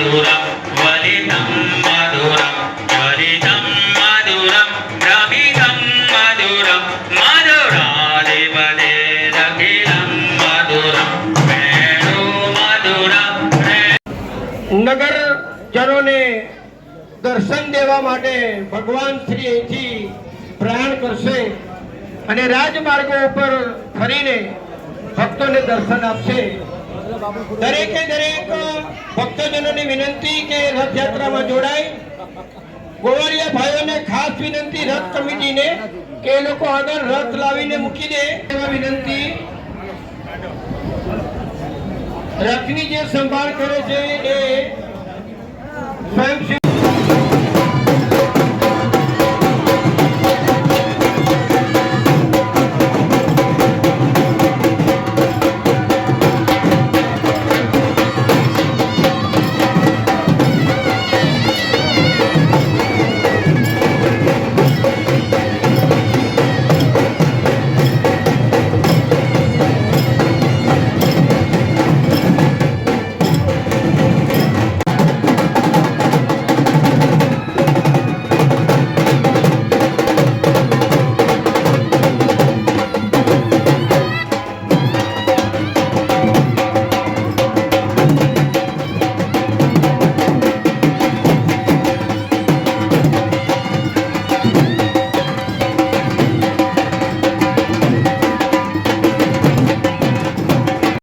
मधुरं वलितं मधुरं चरितं मधुरं द्रवितं मधुरं मधुराधिपतेरखिलं मधुरं वेणु मधुरं नगरजनों ने दर्शन देवा माटे भगवान श्री અહીંથી પ્રયાણ કરશે અને રાજમાર્ગો ઉપર ફરીને ભક્તોને દર્શન આપશે। દરેકે દરેક ભક્તજનોની વિનંતી કે રથયાત્રામાં જોડાય। ગોવાળિયા ભાઈઓને ખાસ વિનંતી રથ કમિટીને કે એ લોકો આગળ રથ લાવીને મૂકી દે એવા વિનંતી। રથની જે સંભાળ કરે છે એ